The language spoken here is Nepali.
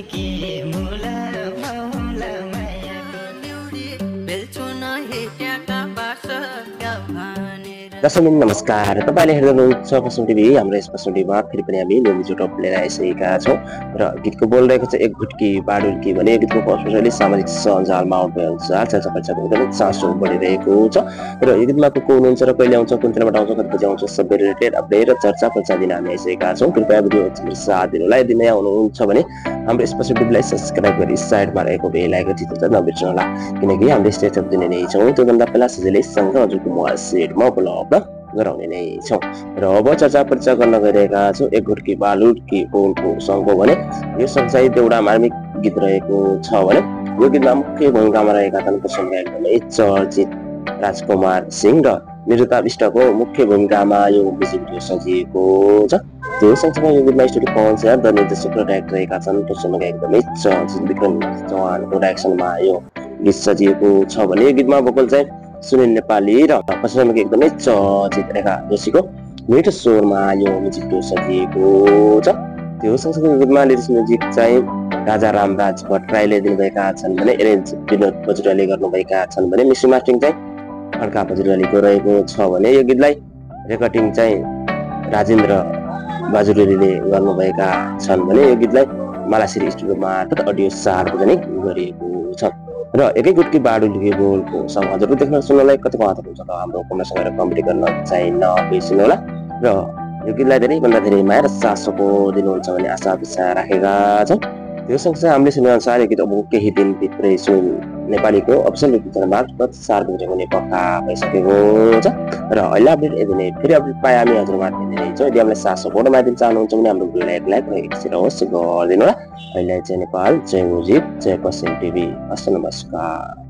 के मुला मौला मायाको ल्युडी बेल्छु नहेट्याका बासका भनेर। दर्शकबिन नमस्कार, तपाईँले हेर्दै हुनुहुन्छ पश्चिम टिभी। हाम्रो यस पश्चिम टिभीमा फेरि पनि हामी म्युजिक टप लिएर आइसकेका छौँ र गीतको बोल रहेको छ एक घुटकी बाडुल्की भने गीतको स्पेसली सामाजिक सञ्जालमा आउट भइअनुसार चर्चाको एकदमै चासो बढिरहेको छ र यो गीतमा को हुनुहुन्छ र कहिले आउँछ, कुन दिनबाट आउँछ, कति बजी आउँछ, सबै रिलेटेड अपडेट र चर्चा दिन हामी आइसकेका छौँ। कृपया भिडियो साथ दिनुलाई दिनै आउनुहुन्छ भने हाम्रो यस पश्चिम टिभीलाई सब्सक्राइब गरी साइडमा रहेको बेल आइकन थिच्न नबिर्सनुहोला, किनकि हामीले स्टेटअप दिने नै छौँ। त्योभन्दा पहिला सजिलैसँग हजुरको मोबाइल सेटमा उपलब्ध गराउने नै छौँ। र अब चर्चा परिचय गर्न गइरहेका छौँ एक घुटकी बालुटकी बोलको सङ्घको भने यो सङ्घ चाहिँ एउटा मार्मिक गीत रहेको छ भने यो गीतमा मुख्य भूमिकामा रहेका छन् प्रसङ्ग एकदमै चर्चित राजकुमार सिंह र निरुता विष्टको मुख्य भूमिकामा यो म्युजिक भिडियो सजिएको छ। त्यो सँगसँगै यो गीतमा स्टुडियो कन्सर्ट र निर्देशक र डाइरेक्टर रहेका छन् प्रसङ्ग एकदमै चर्चित विक्रम चौहानको डाइरेक्सनमा यो गीत सजिएको छ भने यो गीतमा भोकल चाहिँ सुनिल नेपाली र प्रसङ्ग एकदमै चर्चित रेखा जोशीको मिठो स्वरमा यो म्युजिक भिडियो सजिएको छ। त्यो सँगसँगै गीतमा लिरिक्स म्युजिक चाहिँ राजा रामराज भट्टराईले दिनुभएका छन् भने एरेन्ज विनोद बजुराले गर्नुभएका छन् भने मिक्सिङ मास्टरिङ चाहिँ खड्का बजुरालीको रहेको छ भने यो गीतलाई रेकर्डिङ चाहिँ राजेन्द्र बाजुरेलीले गर्नुभएका छन् भने यो गीतलाई मालाश्री स्टुडियो मार्फत अडियो सार्वजनिक गरिएको छ। र एकै गुटकी बाडुल्की बोलको सङ्ग हजुरहरू देख्न सुन्नलाई कति महत्त्व हुन्छ त हाम्रो कमेन्टसँग गएर कमेन्ट गर्न चाहिँ नबिर्सिनु होला। र यो गीतलाई धेरैभन्दा धेरै माया र चासोको दिनुहुन्छ भन्ने आशा विश्वास राखेका छौँ। त्यो सँगसँगै हामीले सुनेअनुसार यो गीत अब केही दिनभित्रै सुनिल नेपालीको अफिसियल युट्युब मार्फत सार्वजनिक हुने पक्का भइसकेको छ। र अहिले अपडेट यदि नै फेरि अपडेट पाए हामी हजुरमा दिने छौँ। यदि हामीलाई साथ सपोर्ट माध्यम चाहनुहुन्छ भने हाम्रो भिडियोलाई एक लाइक र एक सेयर अवश्य गरिदिनु होला। अहिले चाहिँ नेपाल जय म्युजिक जय पश्चिम टिभी। हस् नमस्कार।